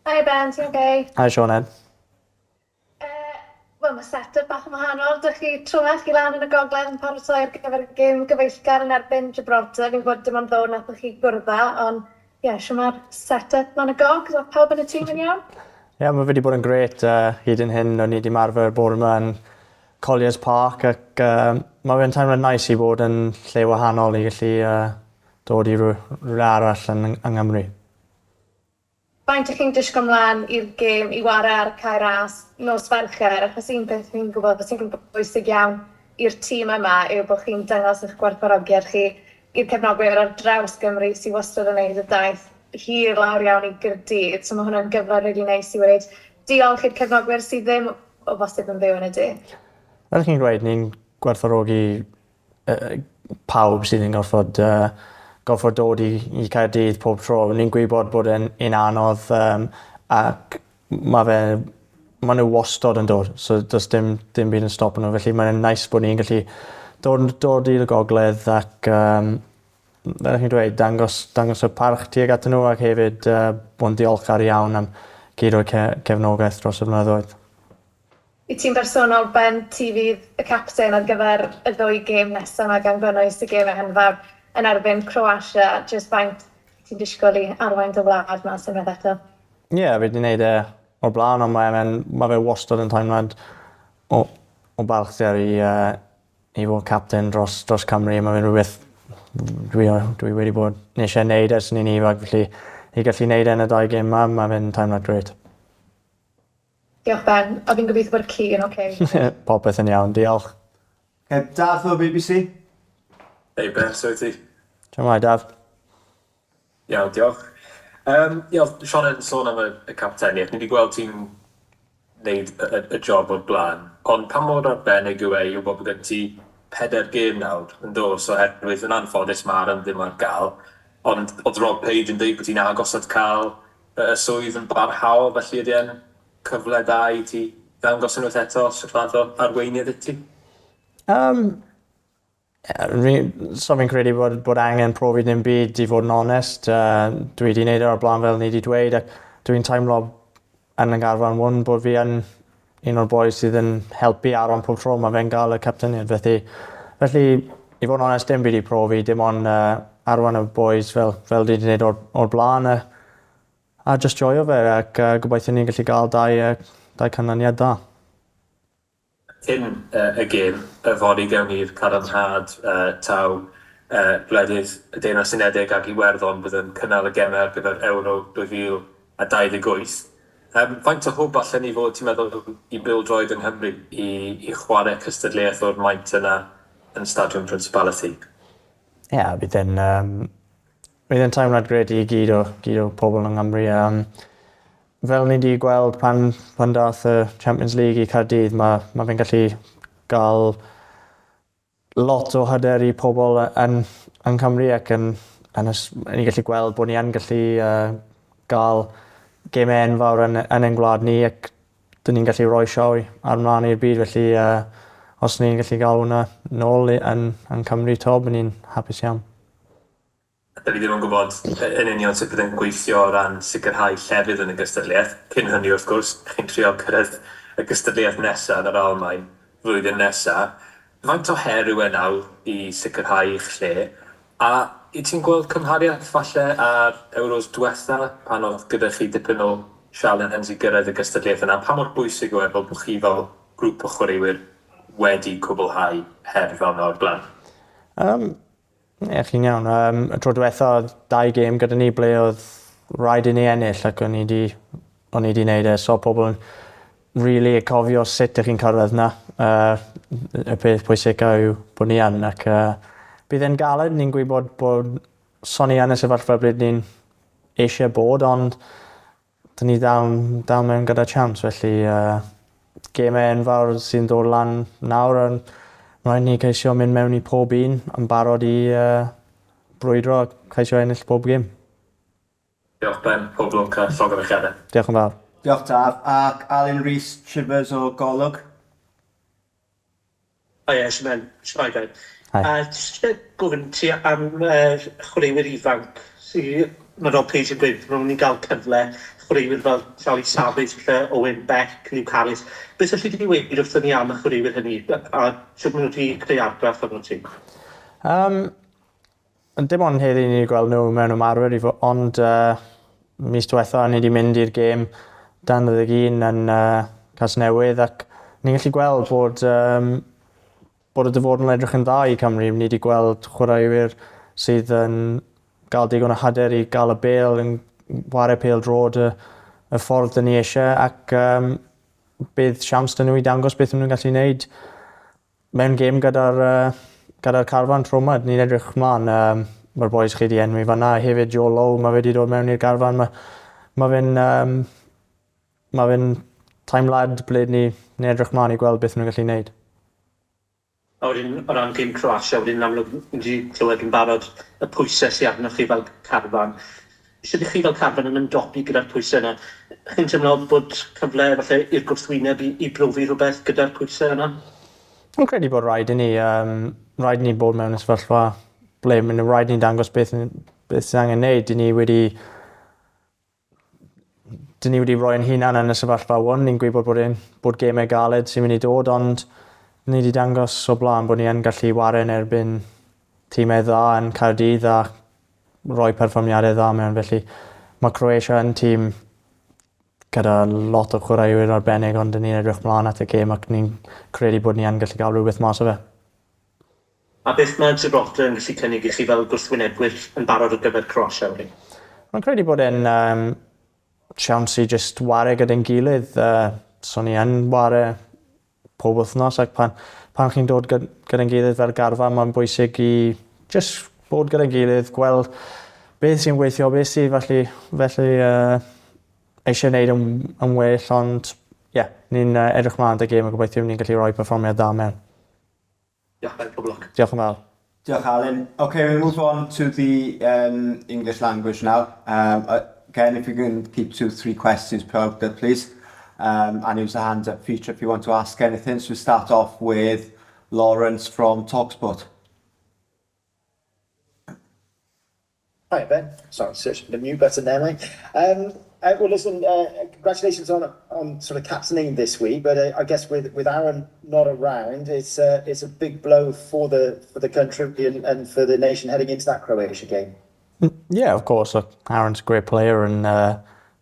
Hi Ben, ti'n okay? Hi Sean Ed. Wel, mae set-up bach yn wahanol. Dych chi trwmach chi lan yn y gogledd yn paratoi ar gyfer y gêm gyfeillgar yn erbyn Gibraltar. Fi'n gwybod dim ond ddod nath chi gwrdd ond ie, siw mae'r set-up lan y gog. Oedd pawb yn y tîm yn iawn? Mae wedi bod yn gret hyd yn hyn. O'n i wedi marfer bore yma yn Colliers Park ac mae fe'n teimlad nice i bod yn lle wahanol i gallu dod i rhywle arall yng Nghymru. Faint ych chi'n disgwyl mlaen i'r gêm i wario ar cae ras nos Fercher? Achos un peth fi'n gwybod sy'n bwysig iawn i'r tîm yma yw bod chi'n dangos eich gwerthfawrogiad chi i'r cefnogwyr ar draws Gymru sy'n wastad yn gwneud y daith hir lawr iawn i Gaerdydd. So mae hwnna'n gyfle rili neis i wedi diolch i'r cefnogwyr sydd ddim o bosib yn byw yn y de. Fel chi'n dweud, ni'n gwerthfawrogi pawb sydd yn gorfod dod i Caerdydd pob tro. Ni'n gwybod bod e'n anodd ac mae nhw wastod yn dod. So does dim byd yn stop nhw. Felly mae'n nice bod ni'n gallu dod i'r gogledd ac fel chi'n dweud, dangos y parch tuag at nhw ac hefyd bod yn diolchgar iawn am gyd o'r cefnogaeth dros y blynyddoedd. I ti'n bersonol, Ben, ti fydd y capten ar gyfer y ddwy gêm nesaf yma gan gynnwys y gêm enfawr yn erbyn Croatia, jyst faint ti'n disgwyl i arwain dy wlad mas unwaith eto? Fi wedi gwneud o'r blaen, ond mae fe wastad yn teimlad o balchder i fod capten dros Cymru. Mae fe'n rhywbeth dwi wedi bod eisiau gwneud ers ni'n ifanc, felly i gallu gwneud yn y dau gêm yma, mae fe'n teimlad gret. Diolch Ben, a fi'n gobeithio bod y ci yn okay. Popeth yn iawn, diolch. Daf o BBC. Hei Ben, so ti? Siamai, Daf. Iawn, diolch. Sean yn sôn am y capteniaeth. Ni wedi gweld ti'n gwneud y job o'r blaen. Ond pan mor arbennig yw yw bod gen ti 4 gêm nawr yn dos oherwydd yn anffodus mae'r ddim ar gael. Ond oedd Rob Page yn dweud bod ti'n agos at cael y swydd yn barhaol, felly ydy e'n cyfle da i ti ddangos unwaith eto sut fath o arweiniad y ti? So fi'n credu bod angen profi ddim byd i fod yn onest. Dwi wedi gwneud o'r blaen fel ni wedi dweud ac dwi'n teimlo yn y garfan hwn bod fi yn un o'r boes sydd yn helpu Aron pob tro mae fe'n gael y capteniad. Felly i fod yn onest dim byd i profi, dim ond arwain y boes fel dwi wedi gwneud o'r blaen a just joio fe ac gobeithio ni'n gallu gael dau canlyniad da. Cyn y gêm, y fori gewn ni'r cadarnhad taw gwledydd y Deyrnas Unedig ac Iwerddon bydd yn cynnal y gemau ar gyfer Euro 2028. Faint o hwb allan ni fod ti'n meddwl i bêl-droed yng Nghymru i chwarae cystadleuaeth o'r maint yna yn Stadiwm Principality? Bydd yn teimlad gred i gyd o pobl yng Nghymru. Fel ni wedi gweld pan dath y Champions League i Caerdydd, mae fe'n gallu gael lot o hyder i pobl yn Cymru ac ni'n gallu gweld bod ni yn gallu gael gemau enfawr yn ein gwlad ni ac dyn ni'n gallu rhoi sioe ar ymlaen i'r byd. Felly os ni'n gallu gael hwnna nôl yn Cymru to, bydd ni'n hapus iawn. Da ni ddim yn gwybod yn union sut bydd yn gweithio o ran sicrhau llefydd yn y gystadleuaeth. Cyn hynny wrth gwrs, chi'n trio cyrraedd y gystadleuaeth nesaf yn yr Almaen flwyddyn nesaf. Faint o her yw e nawr i sicrhau eich lle? A i ti'n gweld cymhariaeth falle ar Euros diwetha pan oedd gyda chi dipyn o sialens i gyrraedd y gystadleuaeth yna? Pa mor bwysig yw e fel bod chi fel grŵp o chwaraewyr wedi cwblhau her fel yna o'r blaen? Chi'n iawn. Y tro diwetha oedd 2 gêm gyda ni ble oedd rhaid i ni ennill ac o'n i wedi gwneud so pobl yn really cofio sut ych chi'n cyrraedd yna. Y peth pwysig yw bod ni yn ac bydd e'n galed. Ni'n gwybod bod soni yn y sefyllfa bryd ni'n eisiau bod ond dyn ni dal mewn gyda chance. Felly gemau enfawr sy'n dod lan nawr rhaid ni ceisio mynd mewn i pob un yn barod i brwydro a ceisio ennill pob gêm. Diolch Ben, pob lwc a llog eich adeg. Diolch yn fawr. Diolch Daf. Ac Alun Rhys Chivers o Golwg. Ben. Shmai Ben. Hi. Jyst gofyn ti am chwaraewyr ifanc. Mae Rob Page yn gweud bod nhw'n gael cyfle chwaraewyr fel Charlie Savage, lle Owen Beck, Liw Carys. Beth ydych chi wedi wedi wrthyn ni am y chwaraewyr hynny? A sut maen nhw wedi creu argraff arno ti? Dim ond heddi ni wedi gweld nhw mewn ymarfer, ond mis diwetha ni wedi mynd i'r gêm dan y ddegun yn Casnewydd ac ni'n gallu gweld bod y dyfodol yn edrych yn dda i Cymru. Ni wedi gweld chwaraewyr sydd yn gael digon o hyder i gael y bêl yn wario pêl drod y ffordd dyn ni eisiau ac bydd siawns dyn nhw i dangos beth nhw'n gallu gwneud mewn gêm gyda'r carfan tro yma. Ni'n edrych ymlaen. Mae'r boes chi wedi enwi fan'na. Hefyd Joe Lowe, mae fe wedi dod mewn i'r garfan. Mae fe'n taimlad ble ni'n edrych ymlaen i gweld beth nhw'n gallu gwneud. A wedyn, o ran gêm Croatia, wedyn amlwg ni wedi clywed yn barod y pwysau sydd arnoch chi fel carfan. Sut ydych chi fel carfan yn ymdopi gyda'r pwysau yna? Chi'n teimlo bod cyfle falle i'r gwrthwyneb i brofi rhywbeth gyda'r pwysau yna? Dwi'n credu bod rhaid i ni bod mewn y sefyllfa ble mae'n rhaid i ni dangos beth sy'n angen wneud. Dyn ni wedi rhoi'n hunan yn y sefyllfa hwn. Ni'n gwybod bod gemau galed sy'n mynd i dod, ond ni wedi dangos o blaen bod ni yn gallu wario yn erbyn tîmau dda yn Caerdydd a rhoi perfformiadau dda mewn. Felly mae Croatia yn tîm gyda lot o chwaraewyr arbennig, ond ni'n edrych mlaen at y gêm ac ni'n credu bod ni yn gallu cael rhywbeth mas o fe. A beth mae Gibraltar yn gallu cynnig i chi fel gwrthwynebwyr yn barod ar gyfer Croatia wedi? Mae'n credu bod e'n siawns i just wario gyda'n gilydd. So ni yn wario pob wythnos ac pan chi'n dod gyda'n gilydd fel garfan, mae'n bwysig i just bod gyda'n gilydd, gweld beth sy'n gweithio, beth sy'n felly eisiau gwneud yn well, ond ni'n edrych mlaen at y gêm a gobeithio ni'n gallu rhoi perfformiad da mewn. Diolch, pob lwc. Diolch yn fawr. Diolch, Alan. Okay, we move on to the English language now. Again, if you can keep to 3 questions per outlet, please. And use the hands up feature if you want to ask anything. So we start off with Lawrence from TalkSport. Hi Ben, sorry, searching the mute button there, mate. Well, listen, congratulations on sort of captaining this week, but I guess with Aaron not around, it's a big blow for the country and for the nation heading into that Croatia game. Yeah, of course. Look, Aaron's a great player, and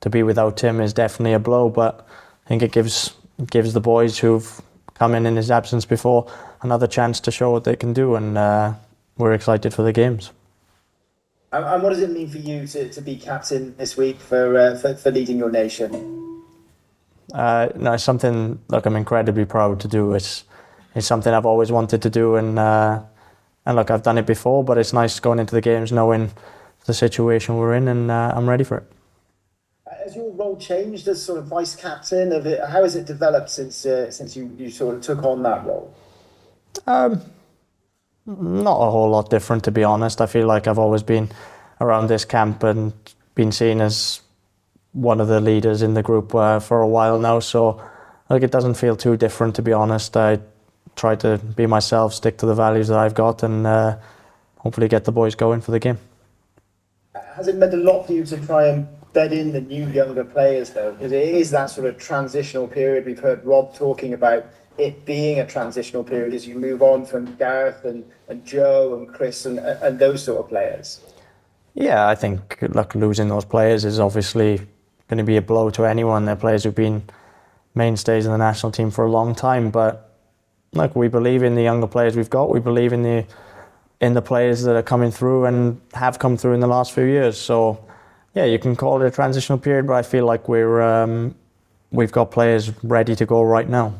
to be without him is definitely a blow. But I think it gives the boys who've come in his absence before another chance to show what they can do, and we're excited for the games. And what does it mean for you to be captain this week for leading your nation? No, it's something I'm incredibly proud to do. It's something I've always wanted to do, and look, I've done it before, but it's nice going into the games knowing the situation we're in, and I'm ready for it. Has your role changed as sort of vice captain? How has it developed since you sort of took on that role? Not a whole lot different, to be honest. I feel like I've always been around this camp and been seen as one of the leaders in the group for a while now. So it doesn't feel too different, to be honest. I try to be myself, stick to the values that I've got, and hopefully get the boys going for the game. Has it meant a lot for you to try and bed in the new younger players, though? Because it is that sort of transitional period. We've heard Rob talking about it being a transitional period as you move on from Gareth and Joe and Chris and those sort of players. Yeah, I think losing those players is obviously going to be a blow to anyone. They're players who've been mainstays in the national team for a long time, but we believe in the younger players we've got. We believe in the players that are coming through and have come through in the last few years. So yeah, you can call it a transitional period, but I feel like we've got players ready to go right now.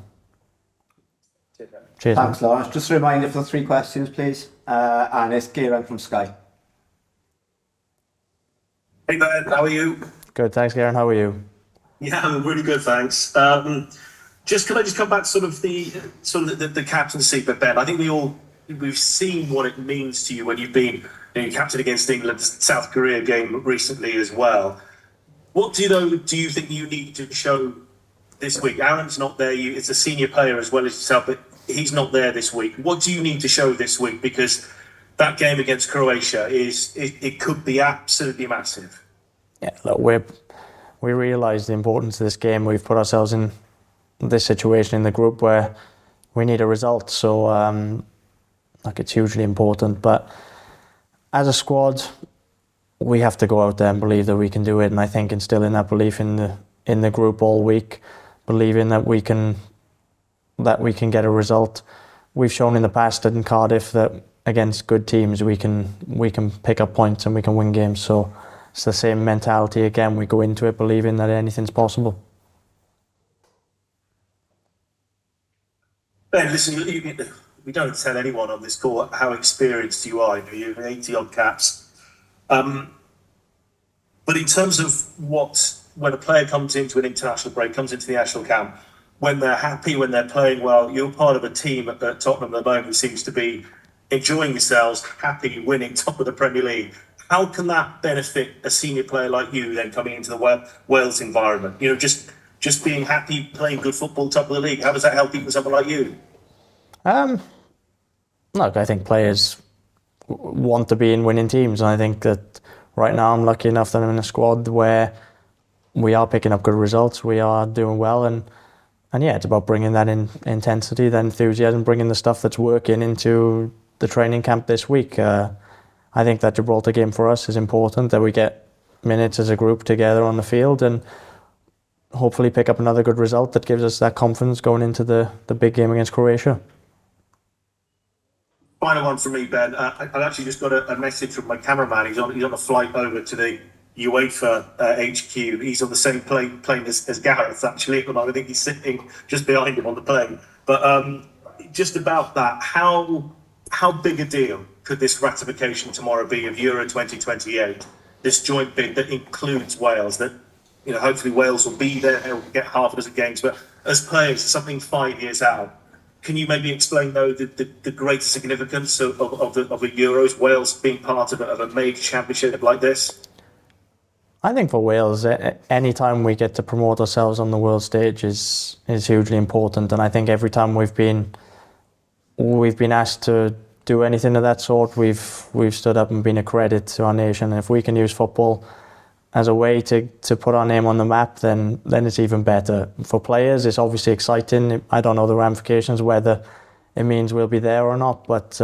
Cheers. Thanks, Lawrence. Just a reminder for the 3 questions, please. And it's Kieran from Sky. Hey Ben, how are you? Good, thanks, Kieran. How are you? Yeah, I'm really good, thanks. Can I just come back to the captaincy bit, Ben? I think we've seen what it means to you when you've been captain against England's South Korea game recently as well. What do you think you need to show this week? Aaron's not there. It's a senior player as well as yourself, but he's not there this week. What do you need to show this week? Because that game against Croatia it could be absolutely massive. Yeah, look, we're we realise the importance of this game. We've put ourselves in this situation in the group where we need a result. So like it's hugely important. But as a squad, we have to go out there and believe that we can do it. And I think instilling that belief in the group all week, believing that we can get a result. We've shown in the past that in Cardiff that against good teams we can pick up points and we can win games. So it's the same mentality again. We go into it believing that anything's possible. Ben, listen, we don't tell anyone on this call how experienced you are. You have 80 odd caps. But in terms of when a player comes into an international break, comes into the national camp, when they're happy, when they're playing well, you're part of a team at Tottenham at the moment who seems to be enjoying yourselves, happy, winning, top of the Premier League. How can that benefit a senior player like you then coming into the Wales environment? You know, just being happy, playing good football, top of the league. How does that help even someone like you? Look, I think players want to be in winning teams, and I think that right now I'm lucky enough that I'm in a squad where we are picking up good results, we are doing well, and yeah, it's about bringing that intensity, that enthusiasm, bringing the stuff that's working into the training camp this week. I think that Gibraltar game for us is important, that we get minutes as a group together on the field and hopefully pick up another good result that gives us that confidence going into the big game against Croatia. Final one from me, Ben. I've actually just got a message from my cameraman. He's on a flight over to the UEFA HQ. He's on the same plane as Gareth, actually, and I think he's sitting just behind him on the plane. But just about that, how big a deal could this ratification tomorrow be of Euro 2028? This joint bid that includes Wales, that hopefully Wales will be there, they'll get half a dozen games, but as players, something 5 years out. Can you maybe explain, though, the greater significance of the Euros, Wales being part of a major championship like this? I think for Wales, any time we get to promote ourselves on the world stage is hugely important, and I think every time we've been asked to do anything of that sort, we've stood up and been a credit to our nation. And if we can use football as a way to put our name on the map, then it's even better. For players, it's obviously exciting. I don't know the ramifications, whether it means we'll be there or not, but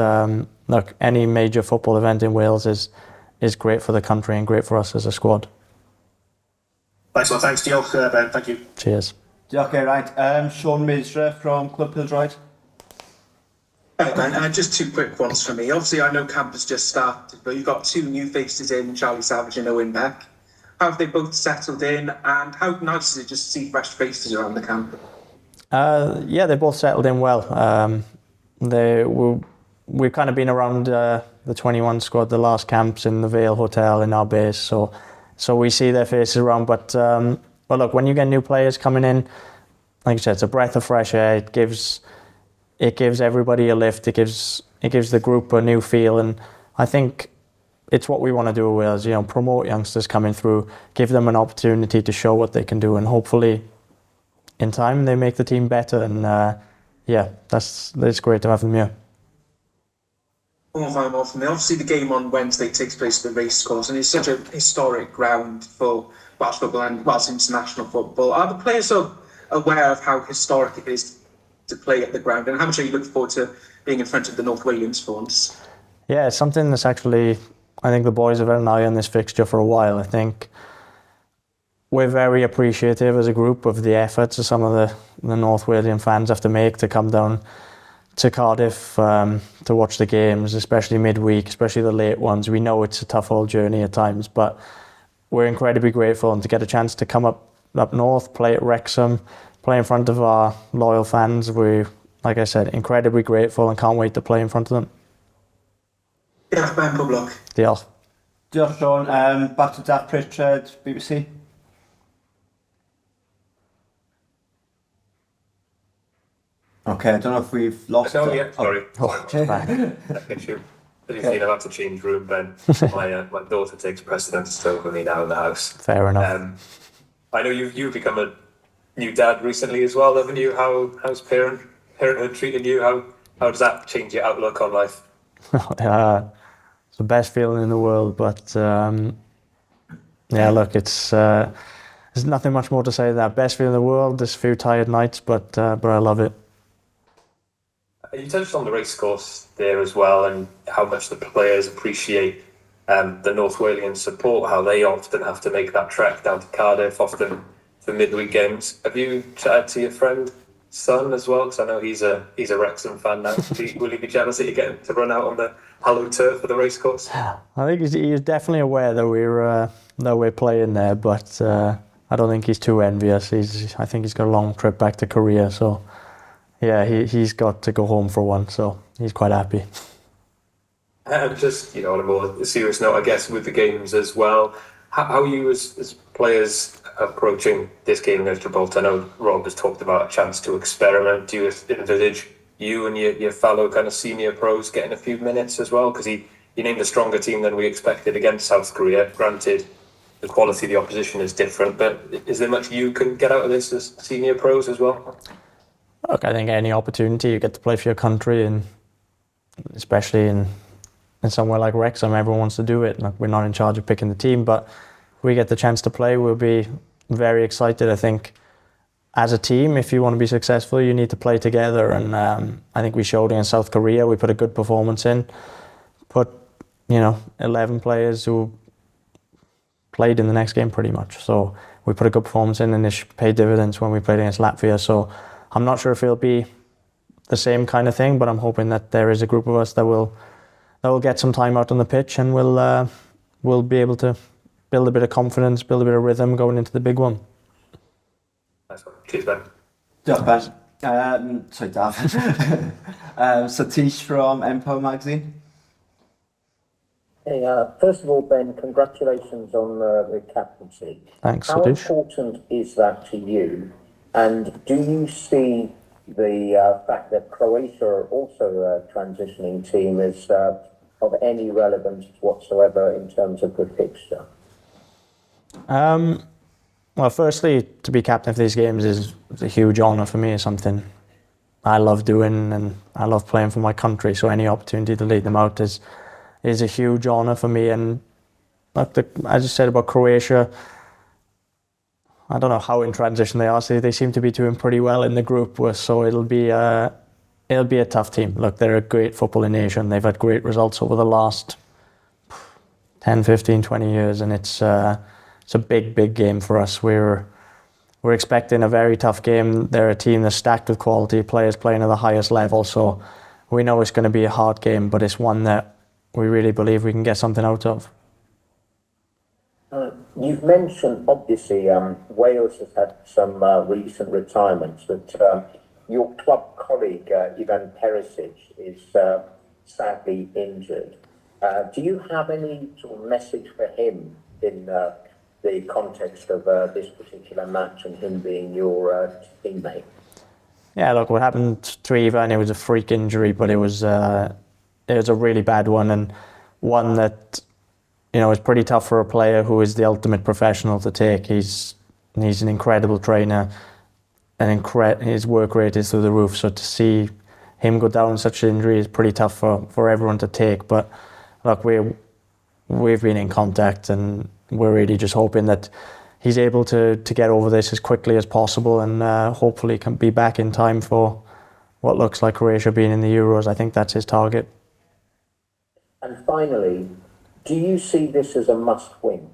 look, any major football event in Wales is great for the country and great for us as a squad. Thanks, Diolch, Ben. Thank you. Cheers. Okay, right. Sean Misra from Club Pildroed. Hello, Ben. Just two quick ones for me. Obviously, I know camp has just started, but you've got two new faces in, Charlie Savage and Owen Beck. How have they both settled in, and how nice is it just to see fresh faces around the camp? Yeah, they both settled in well. We've kind of been around the 21 squad, the last camps in the Vale Hotel in our base, so we see their faces around. But look, when you get new players coming in, like I said, it's a breath of fresh air. It gives everybody a lift. It gives the group a new feel, and I think it's what we want to do with Wales. Promote youngsters coming through, give them an opportunity to show what they can do, and hopefully, in time, they make the team better. And yeah, it's great to have them here. Obviously, the game on Wednesday takes place at the racecourse, and it's such a historic ground for Welsh football and Welsh international football. Are the players aware of how historic it is to play at the ground, and how much are you looking forward to being in front of the North Wales for once? Yeah, it's something that's actually, I think the boys have had an eye on this fixture for a while. I think we're very appreciative as a group of the efforts that some of the North Walian fans have to make to come down to Cardiff to watch the games, especially midweek, especially the late ones. We know it's a tough old journey at times, but we're incredibly grateful, and to get a chance to come up north, play at Wrexham, play in front of our loyal fans, we're, like I said, incredibly grateful and can't wait to play in front of them. Diolch, Ben, pob lwc. Diolch. Diolch, Sean. Back to Daft Pritchard, BBC. Okay, I don't know if we've lost No, yeah, sorry. It's back. Issue. As you've seen, I've had to change room, Ben. My daughter takes precedence over me now in the house. Fair enough. I know you've become a new dad recently as well, haven't you? How's parenthood treating you? How does that change your outlook on life? It's the best feeling in the world, but yeah, look, it's there's nothing much more to say than that. Best feeling in the world. There's a few tired nights, but I love it. You touched on the race course there as well, and how much the players appreciate the North Walian support, how they often have to make that trek down to Cardiff, often for midweek games. Have you chatted to your friend son as well? Because I know he's a Wrexham fan now. Will he be jealous that you get to run out on the hallowed turf for the race course? I think he's definitely aware that we're playing there, but I don't think he's too envious. I think he's got a long trip back to Korea, so yeah, he's got to go home for one, so he's quite happy. Just, on a more serious note, I guess, with the games as well, how are you as players approaching this game against Gibraltar? I know Rob has talked about a chance to experiment. Do you envisage you and your fellow kind of senior pros getting a few minutes as well? Because he named a stronger team than we expected against South Korea. Granted, the quality of the opposition is different, but is there much you can get out of this as senior pros as well? Look, I think any opportunity you get to play for your country, and especially in somewhere like Wrexham, everyone wants to do it. Like, we're not in charge of picking the team, but if we get the chance to play, we'll be very excited. I think as a team, if you want to be successful, you need to play together, and I think we showed against South Korea. We put a good performance in, put 11 players who played in the next game pretty much. So we put a good performance in, and it paid dividends when we played against Latvia. So I'm not sure if it'll be the same kind of thing, but I'm hoping that there is a group of us that will get some time out on the pitch, and we'll be able to build a bit of confidence, build a bit of rhythm going into the big one. Nice one. Cheers, Ben. Diolch, Ben. Sorry, Dav. Satish from Empire Magazine. Hey, first of all, Ben, congratulations on the captaincy. Thanks, How Satish. important is that to you? And do you see the fact that Croatia are also a transitioning team as of any relevance whatsoever in terms of the fixture? Well, firstly, to be captain of these games is a huge honour for me. It's something I love doing, and I love playing for my country. So any opportunity to lead them out is a huge honour for me. And as you said about Croatia, I don't know how in transition they are. So they seem to be doing pretty well in the group, so it'll be a tough team. Look, they're a great footballing nation. They've had great results over the last 10, 15, 20 years, and it's a big game for us. We're expecting a very tough game. They're a team that's stacked with quality players playing at the highest level, so we know it's going to be a hard game, but it's one that we really believe we can get something out of. You've mentioned, obviously, Wales has had some recent retirements, but your club colleague, Ivan Perisic, is sadly injured. Do you have any sort of message for him in the context of this particular match and him being your teammate? Yeah, look, what happened to Ivan, it was a freak injury, but it was a really bad one, and one that is pretty tough for a player who is the ultimate professional to take. He's an incredible trainer, and his work rate is through the roof. So to see him go down such an injury is pretty tough for everyone to take. But look, we've been in contact, and we're really just hoping that he's able to get over this as quickly as possible, and hopefully can be back in time for what looks like Croatia being in the Euros. I think that's his target. And finally, do you see this as a must-win,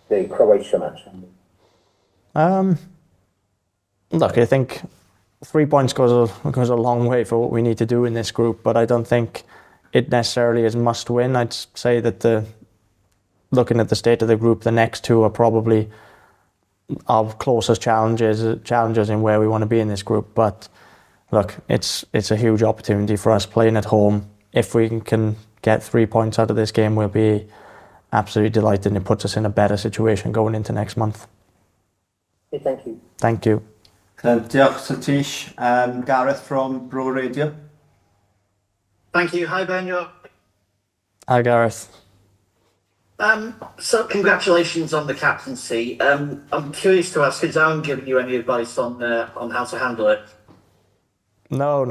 the Croatia match? Look, I think 3 points goes a long way for what we need to do in this group, but I don't think it necessarily is must-win. I'd say that looking at the state of the group, the next two are probably our closest challenges in where we want to be in this group. But look, it's a huge opportunity for us playing at home. If we can get 3 points out of this game, we'll be absolutely delighted, and it puts us in a better situation going into next month. Okay, thank you. Thank you. Diolch, Satish. Gareth from Bro Radio. Thank you. Hi, Ben. Hi, Gareth. So congratulations on the captaincy. I'm curious to ask, has Aaron given you any advice on how to handle it? No,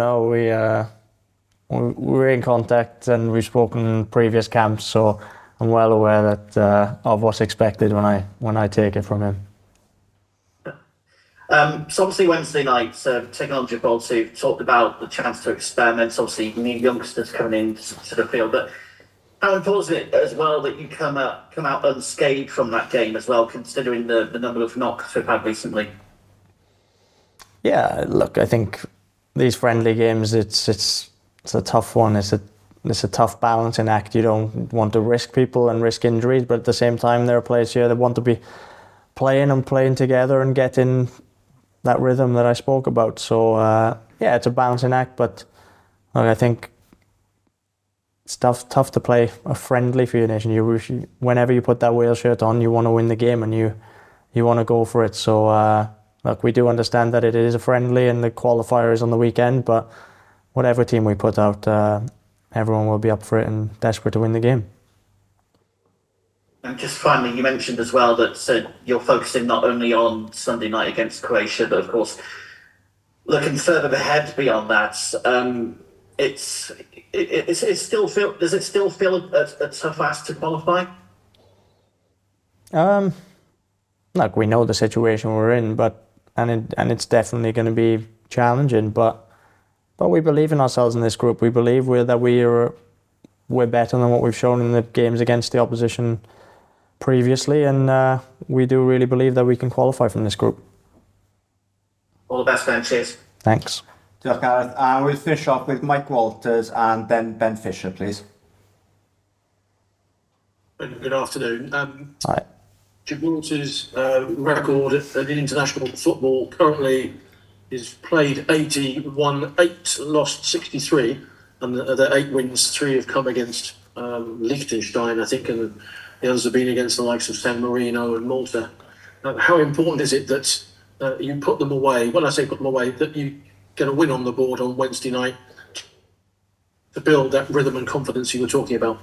we're in contact, and we've spoken in previous camps, so I'm well aware that of what's expected when I take it from him. So obviously Wednesday night, taking on Gibraltar, you talked about the chance to experiment. Obviously, you need youngsters coming in to the field, but how important is it as well that you come out unscathed from that game as well, considering the number of knocks we've had recently? Yeah, look, I think these friendly games, it's a tough one. It's a tough balancing act. You don't want to risk people and risk injuries, but at the same time, there are players here that want to be playing together and getting that rhythm that I spoke about. So yeah, it's a balancing act, but look, I think it's tough to play a friendly for your nation. Whenever you put that Wales shirt on, you want to win the game and you want to go for it. So look, we do understand that it is a friendly and the qualifier is on the weekend, but whatever team we put out, everyone will be up for it and desperate to win the game. And just finally, you mentioned as well that you're focusing not only on Sunday night against Croatia, but of course, looking further ahead beyond that. Does it still feel a tough ask to qualify? Look, we know the situation we're in, and it's definitely going to be challenging. But we believe in ourselves in this group. We believe we're better than what we've shown in the games against the opposition previously, and we do really believe that we can qualify from this group. All the best, man. Cheers. Thanks. Diolch, Gareth. And we'll finish off with Mike Walters and then Ben Fisher, please. Good afternoon. Hi. Gibraltar's record in international football currently is played 81-8, lost 63, and the 8 wins, 3 have come against Liechtenstein, I think, and the others have been against the likes of San Marino and Malta. How important is it that you put them away? When I say put them away, that you get a win on the board on Wednesday night to build that rhythm and confidence you were talking about?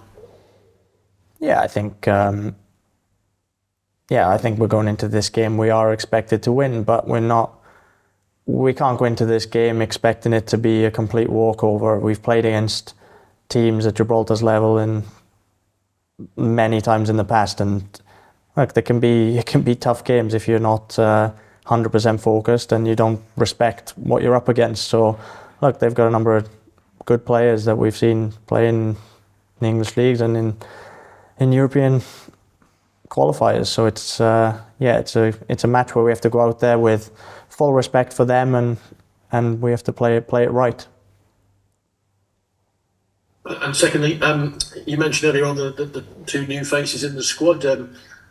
Yeah, I think we're going into this game. We are expected to win, but we're not. We can't go into this game expecting it to be a complete walkover. We've played against teams at Gibraltar's level in many times in the past, and look, it can be tough games if you're not 100% focused and you don't respect what you're up against. So look, they've got a number of good players that we've seen play in English leagues and in European qualifiers. So it's a match where we have to go out there with full respect for them and we have to play it right. And secondly, you mentioned earlier on the 2 new faces in the squad.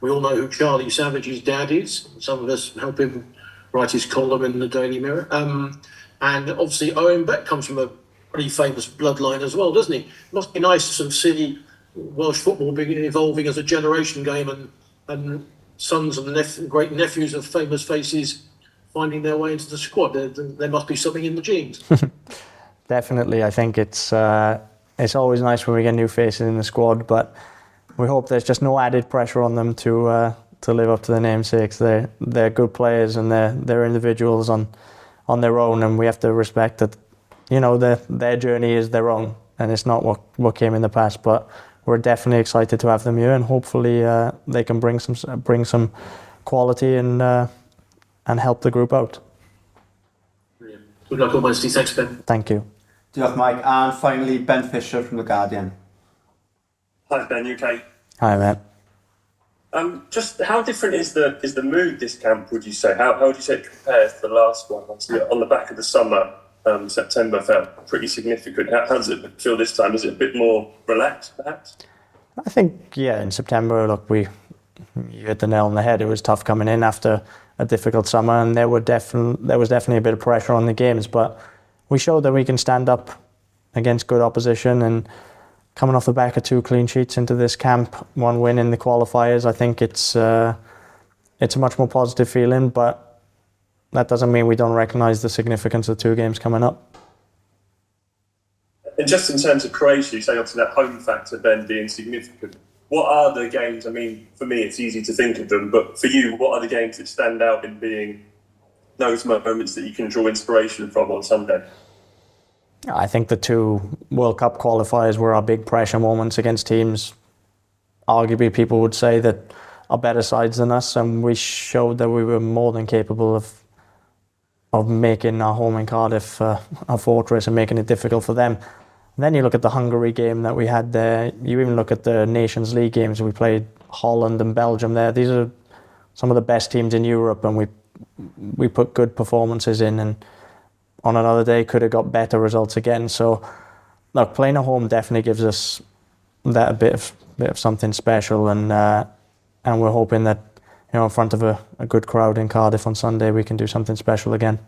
We all know who Charlie Savage's dad is. Some of us help him write his column in the Daily Mirror. And obviously Owen Beck comes from a pretty famous bloodline as well, doesn't he? It must be nice to sort of see Welsh football evolving as a generation game and sons and great nephews of famous faces finding their way into the squad. There must be something in the genes. Definitely. I think it's always nice when we get new faces in the squad, but we hope there's just no added pressure on them to live up to the namesakes. They're good players and they're individuals on their own, and we have to respect that, you know, their journey is their own and it's not what came in the past. But we're definitely excited to have them here, and hopefully they can bring some quality and help the group out. Brilliant. Good luck on Wednesday. Thanks, Ben. Thank you. Diolch, Mike. And finally, Ben Fisher from The Guardian. Hi, Ben. You okay? Hi, mate. Just how different is the mood this camp, would you say? How would you say it compares to the last one? Obviously, on the back of the summer, September felt pretty significant. How does it feel this time? Is it a bit more relaxed, perhaps? I think, yeah, in September, look, you hit the nail on the head. It was tough coming in after a difficult summer, and there was definitely a bit of pressure on the games, but we showed that we can stand up against good opposition, and coming off the back of 2 clean sheets into this camp, 1 win in the qualifiers, I think it's a much more positive feeling, but that doesn't mean we don't recognise the significance of 2 games coming up. And just in terms of Croatia, you say obviously that home factor, Ben, being significant. What are the games? I mean, for me, it's easy to think of them, but for you, what are the games that stand out in being those moments that you can draw inspiration from on Sunday? I think the 2 World Cup qualifiers were our big pressure moments against teams, arguably people would say, that are better sides than us, and we showed that we were more than capable of making our home in Cardiff a fortress and making it difficult for them. And then you look at the Hungary game that we had there. You even look at the Nations League games. We played Holland and Belgium there. These are some of the best teams in Europe, and we put good performances in, and on another day could have got better results again. So look, playing at home definitely gives us that a bit of something special, and we're hoping that, you know, in front of a good crowd in Cardiff on Sunday we can do something special again.